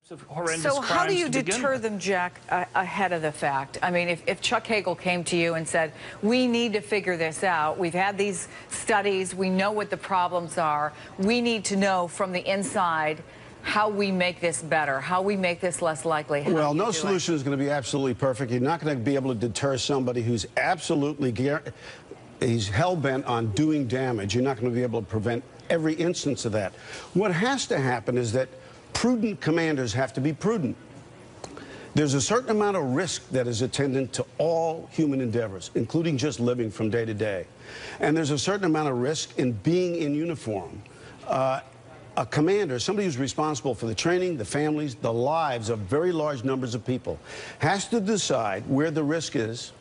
So how do you deter them, Jack, ahead of the fact? I mean, if Chuck Hagel came to you and said, we need to figure this out, we've had these studies, we know what the problems are, we need to know from the inside how we make this better, how we make this less likely. Well, no solution is going to be absolutely perfect. You're not going to be able to deter somebody who's he's hell-bent on doing damage. You're not going to be able to prevent every instance of that. What has to happen is that prudent commanders have to be prudent. There's a certain amount of risk that is attendant to all human endeavors, including just living from day to day. And there's a certain amount of risk in being in uniform. A commander, somebody who's responsible for the training, the families, the lives of very large numbers of people, has to decide where the risk is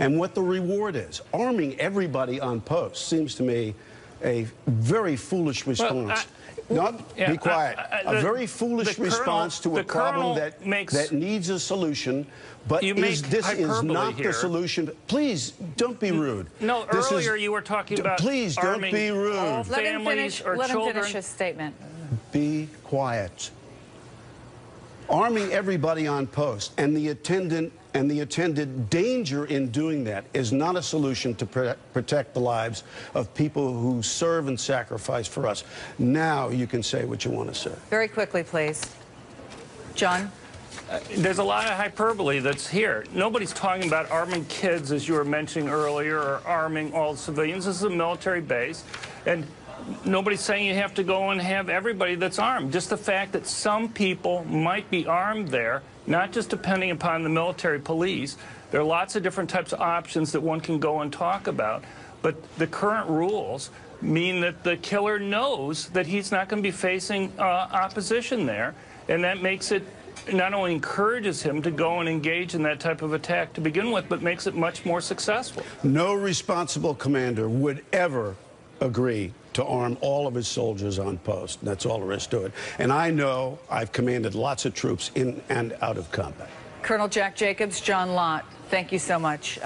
and what the reward is. Arming everybody on post seems to me a very foolish response. Be quiet. A very foolish response to a problem that needs a solution, but this is not the solution. Please, don't be rude. No, earlier you were talking about please don't be rude. All families or let him children. finish his statement. Be quiet. Arming everybody on post and the attended danger in doing that is not a solution to protect the lives of people who serve and sacrifice for us. Now you can say what you want to say. Very quickly, please. John? There's a lot of hyperbole that's here. Nobody's talking about arming kids, as you were mentioning earlier, or arming all civilians. This is a military base, and nobody's saying you have to go and have everybody that's armed. Just the fact that some people might be armed there, not just depending upon the military police. There are lots of different types of options that one can go and talk about. But the current rules mean that the killer knows that he's not going to be facing opposition there. And that makes it, not only encourages him to go and engage in that type of attack to begin with, but makes it much more successful. No responsible commander would ever agree to arm all of his soldiers on post. That's all there is to it. And I know I've commanded lots of troops in and out of combat. Colonel Jack Jacobs, John Lott, thank you so much.